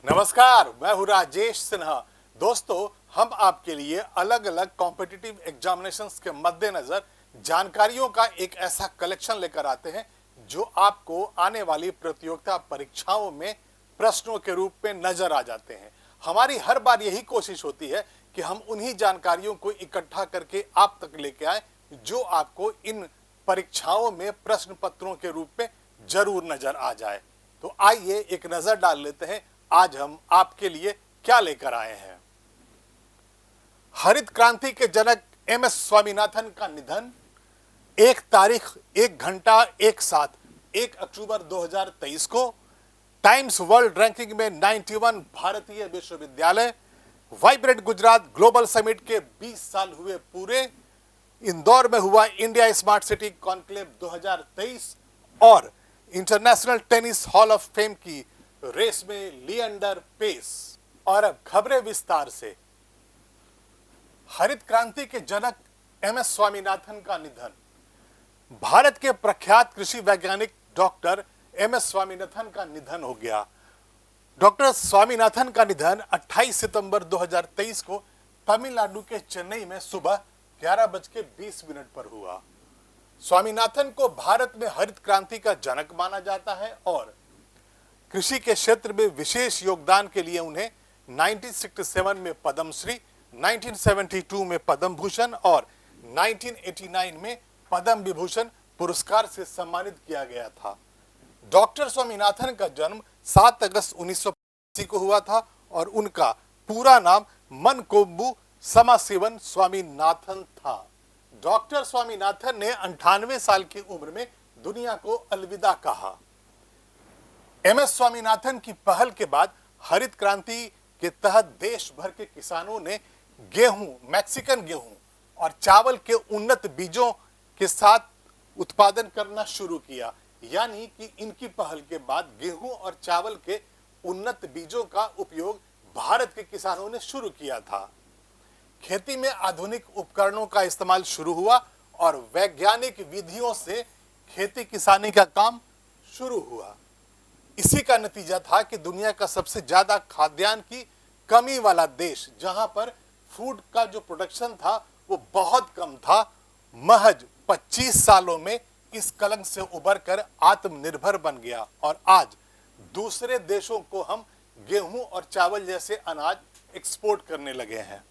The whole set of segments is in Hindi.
नमस्कार, मैं हूं राजेश सिन्हा। दोस्तों, हम आपके लिए अलग अलग कॉम्पिटिटिव एग्जामिनेशंस के मद्देनजर जानकारियों का एक ऐसा कलेक्शन लेकर आते हैं जो आपको आने वाली प्रतियोगिता परीक्षाओं में प्रश्नों के रूप में नजर आ जाते हैं। हमारी हर बार यही कोशिश होती है कि हम उन्हीं जानकारियों को इकट्ठा करके आप तक लेके आए जो आपको इन परीक्षाओं में प्रश्न पत्रों के रूप में जरूर नजर आ जाए। तो आइए एक नजर डाल लेते हैं आज हम आपके लिए क्या लेकर आए हैं। हरित क्रांति के जनक एम एस स्वामीनाथन का निधन 1 तारीख 1 घंटा 1 साथ 1 अक्टूबर 2023 को टाइम्स वर्ल्ड रैंकिंग में 91 भारतीय विश्वविद्यालय, वाइब्रेंट गुजरात ग्लोबल समिट के 20 साल हुए पूरे, इंदौर में हुआ इंडिया स्मार्ट सिटी कॉन्क्लेव 2023 और international tennis hall of fame की रेस में लिएंडर पेस। और अब खबरें विस्तार से। हरित क्रांति के जनक एम एस स्वामीनाथन का निधन। भारत के प्रख्यात कृषि वैज्ञानिक डॉक्टर एम एस स्वामीनाथन का निधन हो गया। डॉक्टर स्वामीनाथन का निधन 28 सितंबर 2023 को तमिलनाडु के चेन्नई में सुबह 11:20 पर हुआ। स्वामीनाथन को भारत में हरित क्रांति का जनक माना जाता है और कृषि के क्षेत्र में विशेष योगदान के लिए उन्हें 1967 में पद्मश्री, 1972 में पद्म भूषण और 1989 में पद्म विभूषण पुरस्कार से सम्मानित किया गया था। डॉक्टर स्वामीनाथन का जन्म 7 अगस्त 1985 को हुआ था और उनका पूरा नाम मनकोम्बु समासिवन स्वामीनाथन था। डॉक्टर स्वामीनाथन ने 98 साल की उम्र में दुनिया को अलविदा कहा। एम एस स्वामीनाथन की पहल के बाद हरित क्रांति के तहत देश भर के किसानों ने गेहूं, मैक्सिकन गेहूं और चावल के उन्नत बीजों के साथ उत्पादन करना शुरू किया। यानी कि इनकी पहल के बाद गेहूं और चावल के उन्नत बीजों का उपयोग भारत के किसानों ने शुरू किया था। खेती में आधुनिक उपकरणों का इस्तेमाल शुरू हुआ और वैज्ञानिक विधियों से खेती किसानी का काम शुरू हुआ। इसी का नतीजा था कि दुनिया का सबसे ज्यादा खाद्यान्न की कमी वाला देश, जहां पर फूड का जो प्रोडक्शन था वो बहुत कम था, महज 25 सालों में इस कलंक से उबरकर आत्मनिर्भर बन गया और आज दूसरे देशों को हम गेहूं और चावल जैसे अनाज एक्सपोर्ट करने लगे हैं।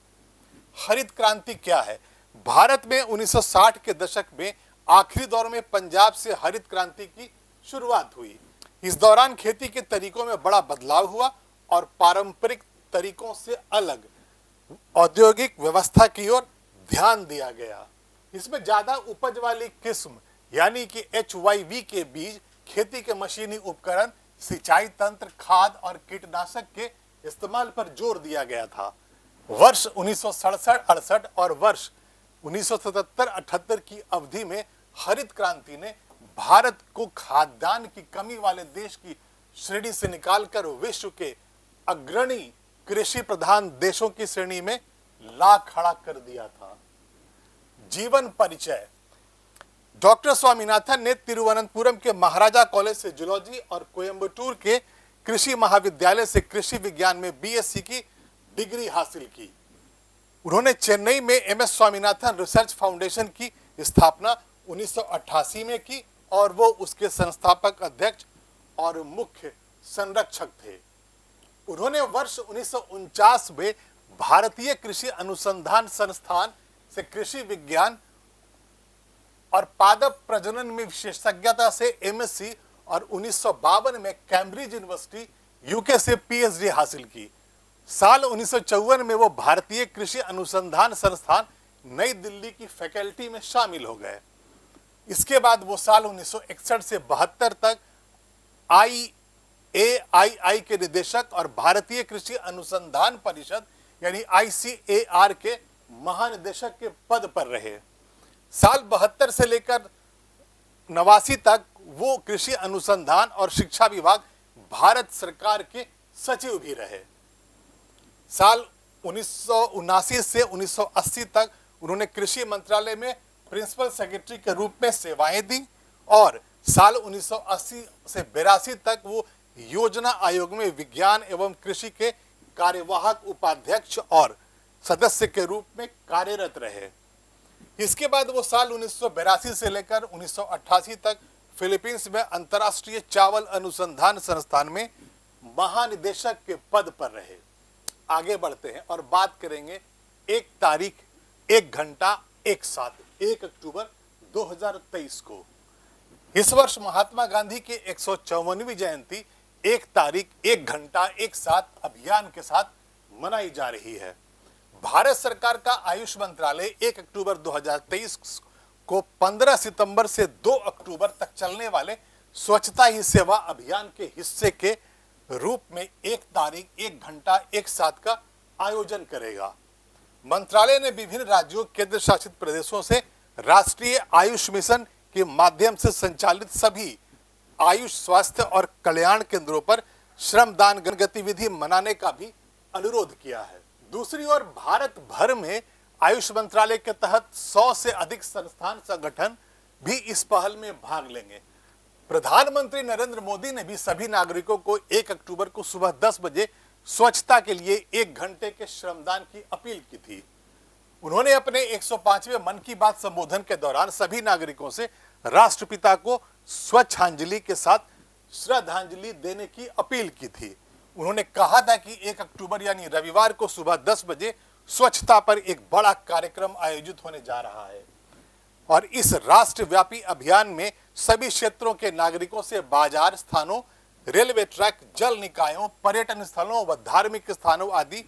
हरित क्रांति क्या है? भारत में 1960 के दशक में आखिरी दौर में पंजाब से हरित क्रांति की शुरुआत हुई। इस दौरान खेती के तरीकों में बड़ा बदलाव हुआ और पारंपरिक तरीकों से अलग औद्योगिक व्यवस्था की ओर ध्यान दिया गया। इसमें ज्यादा उपज वाली किस्म यानी कि HYV के बीज, खेती के मशीनी उपकरण, सिंचाई तंत्र, खाद और कीटनाशक के इस्तेमाल पर जोर दिया गया था। वर्ष 1967-68 और वर्ष 1977-78 की अवधि में हरित क्रांति ने भारत को खाद्यान्न की कमी वाले देश की श्रेणी से निकालकर विश्व के अग्रणी कृषि प्रधान देशों की श्रेणी में ला खड़ा कर दिया था। जीवन परिचय। डॉक्टर स्वामीनाथन ने तिरुवनंतपुरम के महाराजा कॉलेज से जूलॉजी और कोयंबटूर के कृषि महाविद्यालय से कृषि विज्ञान में BSc की डिग्री हासिल की। उन्होंने चेन्नई में M S Swaminathan research foundation की स्थापना 1988 में की और वो उसके संस्थापक अध्यक्ष और मुख्य संरक्षक थे। उन्होंने वर्ष 1949 में भारतीय कृषि अनुसंधान संस्थान से कृषि विज्ञान और पादप प्रजनन में विशेषज्ञता से MSc और 1952 में कैम्ब्रिज यूनिवर्सिटी UK से PhD हासिल की। साल 1954 में वो भारतीय कृषि अनुसंधान संस्थान नई दिल्ली की फैकल्टी में शामिल हो गए। इसके बाद वो साल 1961 से 72 तक IAII के निदेशक और भारतीय कृषि अनुसंधान परिषद यानी ICAR के महानिदेशक के पद पर रहे। साल 72 से लेकर 89 तक वो कृषि अनुसंधान और शिक्षा विभाग भारत सरकार के सचिव भी रहे। साल 1979 से 1980 तक उन्होंने कृषि मंत्रालय में प्रिंसिपल सेक्रेटरी के रूप में सेवाएं दी और साल 1980 से 82 तक वो योजना आयोग में विज्ञान एवं कृषि के कार्यवाहक उपाध्यक्ष और सदस्य के रूप में कार्यरत रहे। इसके बाद वो साल 1982 से लेकर 1988 तक फिलीपींस में अंतर्राष्ट्रीय चावल अनुसंधान संस्थान में महानिदेशक के पद पर रहे। आगे बढ़ते हैं और बात करेंगे 1 तारीख 1 घंटा 1 साथ 1 अक्टूबर 2023 को। इस वर्ष महात्मा गांधी की 154वीं जयंती 1 तारीख 1 घंटा 1 साथ अभियान के साथ मनाई जा रही है। भारत सरकार का आयुष मंत्रालय 1 अक्टूबर 2023 को 15 सितंबर से 2 अक्टूबर तक चलने वाले स्वच्छता ही सेवा अभियान के हिस्से के रूप में 1 तारीख 1 घंटा 1 साथ का आयोजन करेगा। मंत्रालय ने विभिन्न राज्यों केंद्र शासित प्रदेशों से राष्ट्रीय आयुष मिशन के माध्यम से संचालित सभी आयुष स्वास्थ्य और कल्याण केंद्रों पर श्रमदान गतिविधि मनाने का भी अनुरोध किया है। दूसरी ओर भारत भर में आयुष मंत्रालय के तहत 100 से अधिक संस्थान संगठन भी इस पहल में भाग लेंगे। प्रधानमंत्री नरेंद्र मोदी ने भी सभी नागरिकों को 1 अक्टूबर को सुबह 10 बजे स्वच्छता के लिए 1 घंटे के श्रमदान की अपील की थी। उन्होंने अपने 105वें मन की बात संबोधन के दौरान सभी नागरिकों से राष्ट्रपिता को स्वच्छांजलि के साथ श्रद्धांजलि देने की अपील की थी। उन्होंने कहा था कि 1 अक्टूबर यानी रविवार को सुबह 10 बजे स्वच्छता पर एक बड़ा कार्यक्रम आयोजित होने जा रहा है और इस राष्ट्रव्यापी अभियान में सभी क्षेत्रों के नागरिकों से बाजार स्थानों, रेलवे ट्रैक, जल निकायों, पर्यटन स्थलों व धार्मिक स्थानों आदि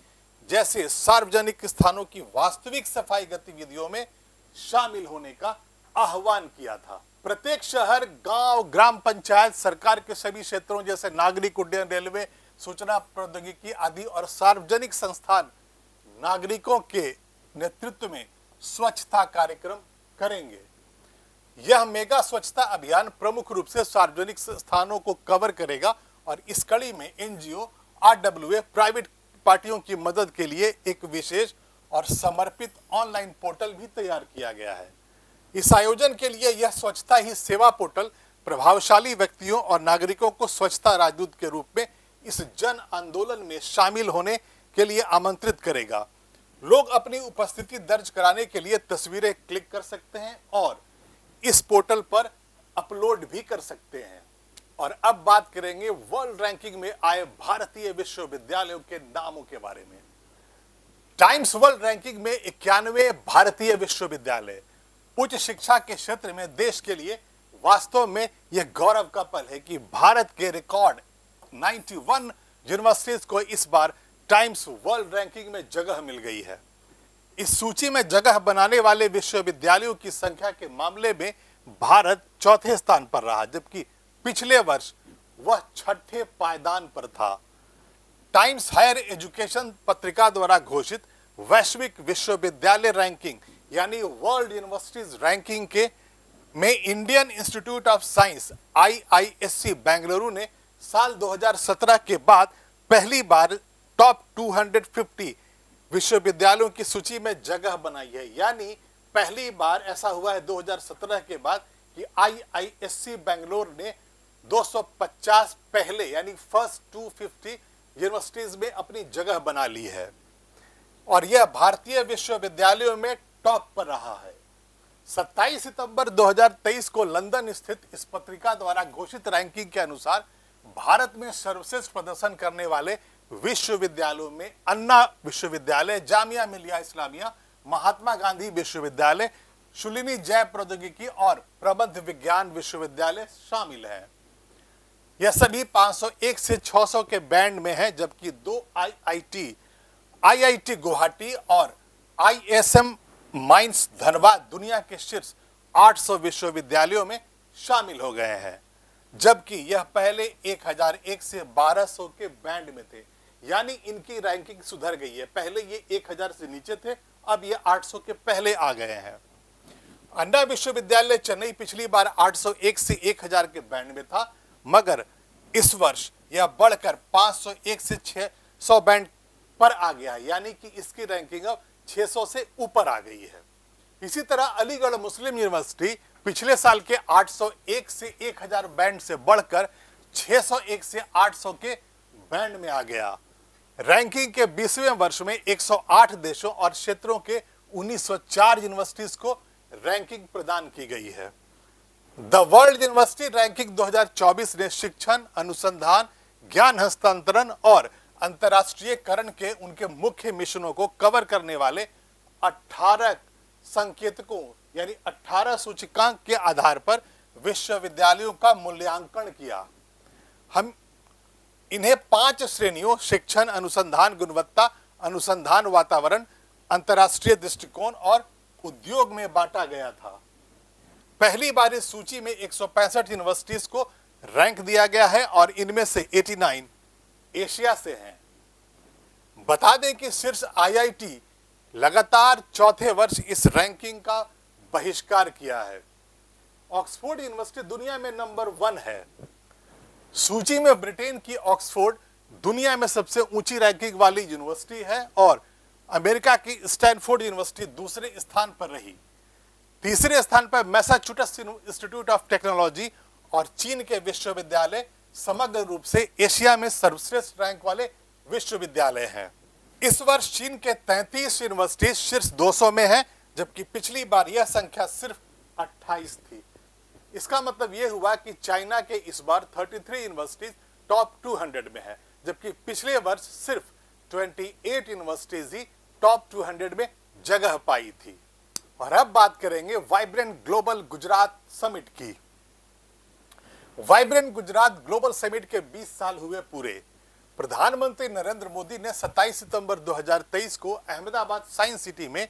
जैसे सार्वजनिक स्थानों की वास्तविक सफाई गतिविधियों में शामिल होने का आह्वान किया था। प्रत्येक शहर, गांव, ग्राम पंचायत, सरकार के सभी क्षेत्रों जैसे नागरिक उड्डयन, रेलवे, सूचना प्रौद्योगिकी आदि और सार्वजनिक संस्थान नागरिकों के नेतृत्व में स्वच्छता कार्यक्रम करेंगे। यह मेगा स्वच्छता अभियान प्रमुख रूप से सार्वजनिक स्थानों को कवर करेगा और इस कड़ी में एनजीओ, आरडब्ल्यूए, प्राइवेट पार्टियों की मदद के लिए एक विशेष और समर्पित ऑनलाइन पोर्टल भी तैयार किया गया है। इस आयोजन के लिए यह स्वच्छता ही सेवा पोर्टल प्रभावशाली व्यक्तियों और नागरिकों को स्वच्छता राजदूत के रूप में इस जन आंदोलन में शामिल होने के लिए आमंत्रित करेगा। लोग अपनी उपस्थिति दर्ज कराने के लिए तस्वीरें क्लिक कर सकते हैं और इस पोर्टल पर अपलोड भी कर सकते हैं। और अब बात करेंगे वर्ल्ड रैंकिंग में आए भारतीय विश्वविद्यालयों के नामों के बारे में। टाइम्स वर्ल्ड रैंकिंग में 91 भारतीय विश्वविद्यालय। उच्च शिक्षा के क्षेत्र में देश के लिए वास्तव में यह गौरव का पल है कि भारत के रिकॉर्ड 91 यूनिवर्सिटीज को इस बार टाइम्स वर्ल्ड रैंकिंग में जगह मिल गई है। इस सूची में जगह बनाने वाले विश्वविद्यालयों की संख्या के मामले में भारत चौथे स्थान पर रहा, जबकि पिछले वर्ष वह 6ठे पायदान पर था। टाइम्स हायर एजुकेशन पत्रिका द्वारा घोषित वैश्विक विश्वविद्यालय रैंकिंग यानी वर्ल्ड यूनिवर्सिटीज रैंकिंग के में Indian institute of science IISc Bengaluru ने साल 2017 के बाद पहली बार टॉप 250 विश्वविद्यालयों की सूची में जगह बनाई है। यानी पहली बार ऐसा हुआ है 2017 के बाद कि IISc बेंगलोर ने 250 पहले यानी फर्स्ट 250 यूनिवर्सिटीज में अपनी जगह बना ली है और यह भारतीय विश्वविद्यालयों में टॉप पर रहा है। 27 सितंबर 2023 को लंदन स्थित इस पत्रिका द्वारा घोषित रैंकिंग के अनुसार भारत में सर्वश्रेष्ठ प्रदर्शन करने वाले विश्वविद्यालयों में अन्ना विश्वविद्यालय, जामिया मिलिया इस्लामिया, महात्मा गांधी विश्वविद्यालय, शुलिनी जैव प्रौद्योगिकी और प्रबंध विज्ञान विश्वविद्यालय शामिल है। यह सभी 501 से 600 के बैंड में है, जबकि 2 IIT गुवाहाटी और ISM माइंस धनबाद दुनिया के शीर्ष 800 विश्वविद्यालयों में शामिल हो गए हैं, जबकि यह पहले 1001 से 1200 के बैंड में थे। यानी इनकी रैंकिंग सुधर गई है। पहले ये 1000 से नीचे थे, अब ये 800 के पहले आ गए हैं। अन्ना विश्वविद्यालय चेन्नई पिछली बार 801 से 1000 के बैंड में था, मगर इस वर्ष यह बढ़कर 501 से 600 बैंड पर आ गया, यानी कि इसकी रैंकिंग अब 600 से ऊपर आ गई है। इसी तरह अलीगढ़ मुस्लिम यूनिवर्सिटी पिछले साल के 801 से 1000 बैंड से बढ़कर 601 से 800 के बैंड में आ गया। रैंकिंग के 20वें वर्ष में 108 देशों और क्षेत्रों के 1904 यूनिवर्सिटीज को रैंकिंग प्रदान की गई है। द वर्ल्ड यूनिवर्सिटी रैंकिंग 2024 ने शिक्षण, अनुसंधान, ज्ञान हस्तांतरण और अंतर्राष्ट्रीयकरण के उनके मुख्य मिशनों को कवर करने वाले 18 संकेतकों यानी 18 सूचकांक के आधार पर विश्वविद्यालयों का मूल्यांकन किया। हम इन्हें 5 श्रेणियों शिक्षण, अनुसंधान गुणवत्ता, अनुसंधान वातावरण, अंतर्राष्ट्रीय दृष्टिकोण और उद्योग में बांटा गया था। पहली बार इस सूची में 165 यूनिवर्सिटीज को रैंक दिया गया है और इनमें से 89 एशिया से हैं। बता दें कि शीर्ष आईआईटी लगातार चौथे वर्ष इस रैंकिंग का बहिष्कार किया है। ऑक्सफोर्ड यूनिवर्सिटी दुनिया में नंबर 1 है। सूची में ब्रिटेन की ऑक्सफोर्ड दुनिया में सबसे ऊंची रैंकिंग वाली यूनिवर्सिटी है और अमेरिका की स्टैनफोर्ड यूनिवर्सिटी दूसरे स्थान पर रही। तीसरे स्थान पर मैसाचुसेट्स इंस्टीट्यूट ऑफ टेक्नोलॉजी और चीन के विश्वविद्यालय समग्र रूप से एशिया में सर्वश्रेष्ठ रैंक वाले विश्वविद्यालय हैं। इस वर्ष चीन के 33 यूनिवर्सिटी शीर्ष 200 में हैं, जबकि पिछली बार यह संख्या सिर्फ 28 थी। इसका मतलब यह हुआ कि चाइना के इस बार 33 यूनिवर्सिटीज टॉप 200 में है, जबकि पिछले वर्ष सिर्फ 28 यूनिवर्सिटीज ही टॉप 200 में जगह पाई थी। और अब बात करेंगे वाइब्रेंट ग्लोबल गुजरात समिट की। वाइब्रेंट गुजरात ग्लोबल समिट के 20 साल हुए पूरे। प्रधानमंत्री नरेंद्र मोदी ने 27 सितंबर 2023 को अहमदाबाद साइंस सिटी में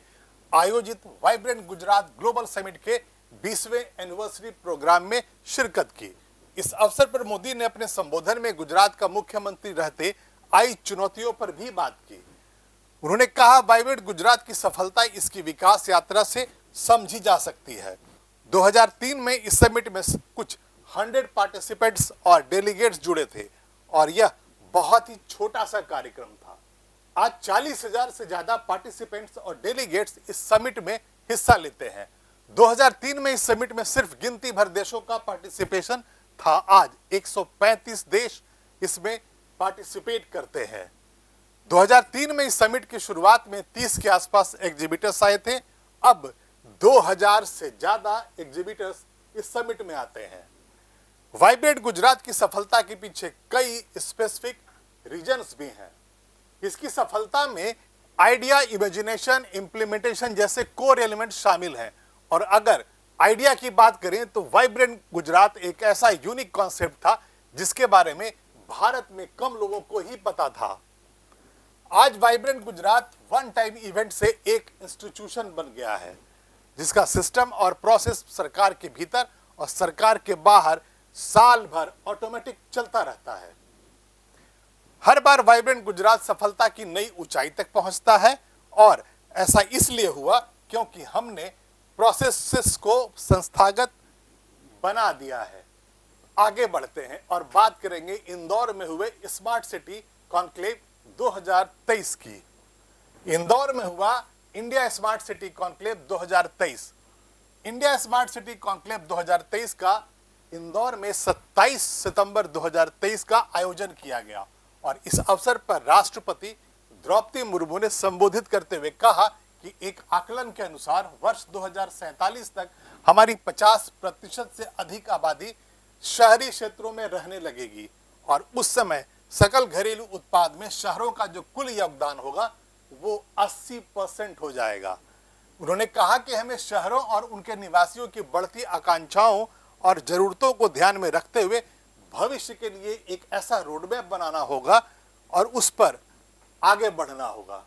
आयोजित वाइब्रेंट गुजरात ग्लोबल समिट के 20वें एनिवर्सरी प्रोग्राम में शिरकत की। इस अवसर पर मोदी ने अपने संबोधन में गुजरात का मुख्यमंत्री रहते आई चुनौतियों पर भी बात की। उन्होंने कहा, वाइब्रेंट गुजरात की सफलता इसकी विकास यात्रा से समझी जा सकती है। 2003 में इस समिट में कुछ 100 पार्टिसिपेंट्स और डेलीगेट्स जुड़े थे और यह बहुत ही छोटा सा कार्यक्रम था। आज 40,000 से ज्यादा पार्टिसिपेंट्स और डेलीगेट्स इस समिट में हिस्सा लेते हैं। 2003 में इस समिट में सिर्फ गिनती भर देशों का पार्टिसिपेशन था। आज 135 देश इसमें पार्टिसिपेट करते हैं। 2003 में इस समिट की शुरुआत में 30 के आसपास एग्जीबिटर्स आए थे। अब 2000 से ज्यादा एग्जीबिटर्स इस समिट में आते हैं। वाइब्रेंट गुजरात की सफलता के पीछे कई स्पेसिफिक रीजन्स भी हैं। इसकी सफलता में आइडिया, इमेजिनेशन, इंप्लीमेंटेशन जैसे कोर एलिमेंट शामिल हैं। और अगर आइडिया की बात करें तो वाइब्रेंट गुजरात एक ऐसा यूनिक कॉन्सेप्ट था जिसके बारे में भारत में कम लोगों को ही पता था। आज vibrant Gujarat one time event से एक इंस्टीट्यूशन बन गया है, जिसका सिस्टम और प्रोसेस सरकार के भीतर और सरकार के बाहर साल भर ऑटोमेटिक चलता रहता है। हर बार वाइब्रेंट गुजरात सफलता की नई ऊंचाई तक पहुंचता है और ऐसा इसलिए हुआ क्योंकि हमने प्रोसेसेस को संस्थागत बना दिया है। आगे बढ़ते हैं और बात करेंगे इंदौर में हुए स्मार्ट सिटी कॉन्क्लेव 2023 की। इंदौर में हुआ India smart city conclave 2023। India smart city conclave 2023 का इंदौर में 27 सितंबर 2023 का आयोजन किया गया और इस अवसर पर राष्ट्रपति द्रौपदी मुर्मू ने संबोधित करते हुए कहा कि एक आकलन के अनुसार वर्ष 2047 तक हमारी 50% से अधिक आबादी शहरी क्षेत्रों में रहने लगेगी और उस समय सकल घरेलू उत्पाद में शहरों का जो कुल योगदान होगा वो 80% हो जाएगा। उन्होंने कहा कि हमें शहरों और उनके निवासियों की बढ़ती आकांक्षाओं और जरूरतों को ध्यान में रखते हुए भविष्य के लिए एक ऐसा रोडमैप बनाना होगा और उस पर आगे बढ़ना होगा।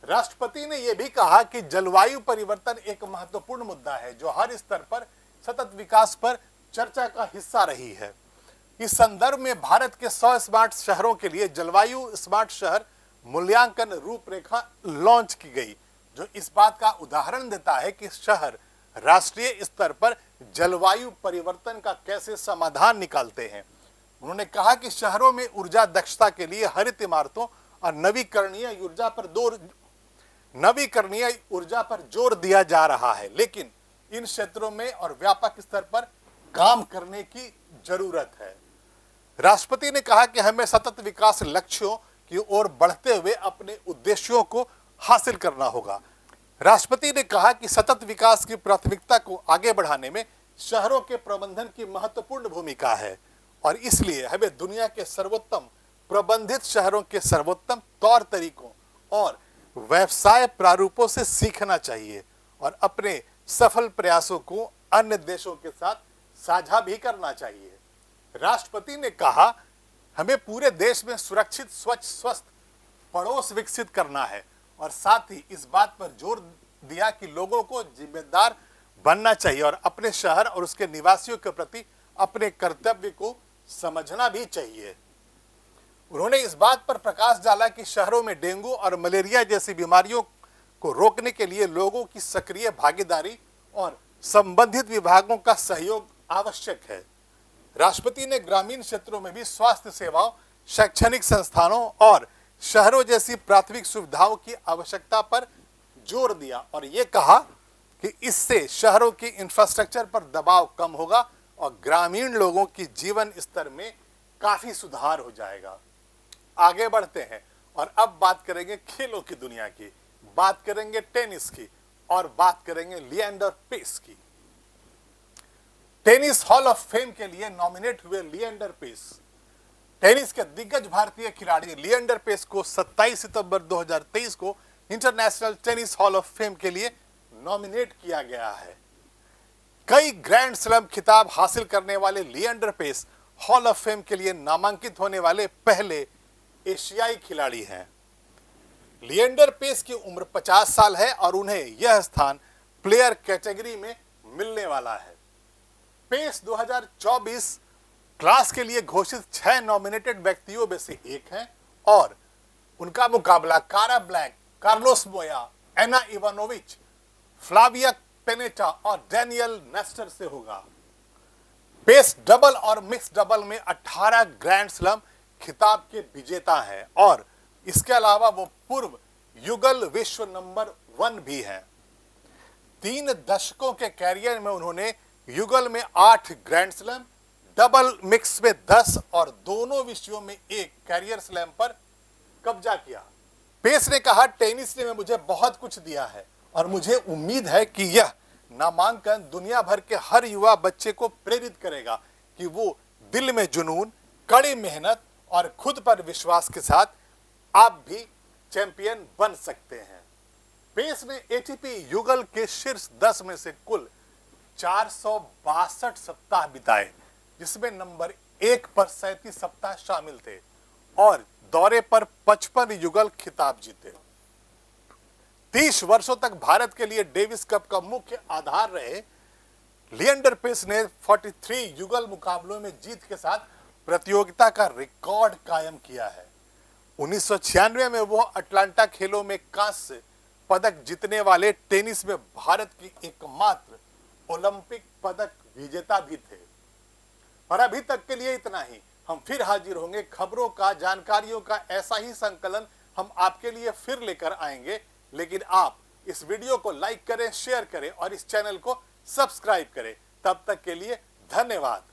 राष्ट्रपति ने यह भी कहा कि जलवायु परिवर्तन एक महत्वपूर्ण मुद्दा है जो हर स्तर पर सतत विकास पर चर्चा का हिस्सा रही है। इस संदर्भ में भारत के 100 स्मार्ट शहरों के लिए जलवायु स्मार्ट शहर मूल्यांकन रूपरेखा लॉन्च की गई, जो इस बात का उदाहरण देता है कि शहर राष्ट्रीय स्तर पर जलवायु परिवर्तन का कैसे समाधान निकालते हैं। उन्होंने कहा कि शहरों में ऊर्जा दक्षता के लिए हरित इमारतों और नवीकरणीय ऊर्जा पर जोर दिया जा रहा है, लेकिन इन क्षेत्रों में और व्यापक स्तर पर काम करने की जरूरत है। राष्ट्रपति ने कहा कि हमें सतत विकास लक्ष्यों की ओर बढ़ते हुए अपने उद्देश्यों को हासिल करना होगा। राष्ट्रपति ने कहा कि सतत विकास की प्राथमिकता को आगे बढ़ाने में शहरों के प्रबंधन की महत्वपूर्ण भूमिका है और इसलिए हमें दुनिया के सर्वोत्तम प्रबंधित शहरों के सर्वोत्तम तौर तरीकों और व्यवसाय प्रारूपों से सीखना चाहिए और अपने सफल प्रयासों को अन्य देशों के साथ साझा भी करना चाहिए। राष्ट्रपति ने कहा, हमें पूरे देश में सुरक्षित, स्वच्छ, स्वस्थ पड़ोस विकसित करना है और साथ ही इस बात पर जोर दिया कि लोगों को जिम्मेदार बनना चाहिए और अपने शहर और उसके निवासियों के प्रति अपने कर्तव्य को समझना भी चाहिए। उन्होंने इस बात पर प्रकाश डाला कि शहरों में डेंगू और मलेरिया जैसी बीमारियों को रोकने के लिए लोगों की सक्रिय भागीदारी और संबंधित विभागों का सहयोग आवश्यक है। राष्ट्रपति ने ग्रामीण क्षेत्रों में भी स्वास्थ्य सेवाओं, शैक्षणिक संस्थानों और शहरों जैसी प्राथमिक सुविधाओं की आवश्यकता पर जोर दिया और ये कहा कि इससे शहरों की इंफ्रास्ट्रक्चर पर दबाव कम होगा और ग्रामीण लोगों की जीवन स्तर में काफी सुधार हो जाएगा। आगे बढ़ते हैं और अब बात करेंगे खेलों की दुनिया की, बात करेंगे टेनिस की और बात करेंगे लिएंडर पेस की। टेनिस हॉल ऑफ फेम के लिए नॉमिनेट हुए लिएंडर पेस, टेनिस के दिग्गज भारतीय खिलाड़ी लिएंडर पेस को 27 सितंबर 2023 को international tennis hall of fame के लिए नॉमिनेट किया गया है। कई ग्रैंड स्लैम खिताब हासिल करने वाले Leander Paes hall of fame के लिए नामांकित होने वाले पहले एशियाई खिलाड़ी हैं। लिएंडर पेस की उम्र 50 साल है और उन्हें यह स्थान प्लेयर कैटेगरी में मिलने वाला है। पेस 2024 क्लास के लिए घोषित 6 नॉमिनेटेड व्यक्तियों में से एक हैं और उनका मुकाबला कारा ब्लैक, कार्लोस मोया, एना इवानोविच, फ्लाविया पेनेटा और डैनियल नेस्टर से होगा। पेस डबल और मिक्स डबल में 18 ग्रैंड स्लैम खिताब के विजेता हैं और इसके अलावा वो पूर्व युगल विश्व नंबर 1 भी हैं। 3 दशकों के कैरियर में उन्होंने युगल में 8 ग्रैंड स्लैम, डबल मिक्स में 10 और दोनों विषयों में 1 कैरियर स्लैम पर कब्जा किया। पेस ने कहा, टेनिस ने मुझे बहुत कुछ दिया है और मुझे उम्मीद है कि यह नामांकन दुनिया भर के हर युवा बच्चे को प्रेरित करेगा कि वो दिल में जुनून, कड़ी मेहनत और खुद पर विश्वास के साथ आप भी चैंपियन बन सकते हैं। पेस ने एटीपी युगल के शीर्ष 10 में से कुल 462 सप्ताह बिताए, जिसमें नंबर 1 पर 37 सप्ताह शामिल थे और दौरे पर 55 युगल खिताब जीते। 30 वर्षों तक भारत के लिए डेविस कप का मुख्य आधार रहे लिएंडर पेस ने 43 युगल मुकाबलों में जीत के साथ प्रतियोगिता का रिकॉर्ड कायम किया है। 1996 में वो अटलांटा खेलों में कांस्य पदक जीतने वाले टेनिस में भारत की एकमात्र ओलंपिक पदक विजेता भी थे। पर अभी तक के लिए इतना ही। हम फिर हाजिर होंगे खबरों का, जानकारियों का ऐसा ही संकलन हम आपके लिए फिर लेकर आएंगे, लेकिन आप इस वीडियो को लाइक करें, शेयर करें और इस चैनल को सब्सक्राइब करें। तब तक के लिए धन्यवाद।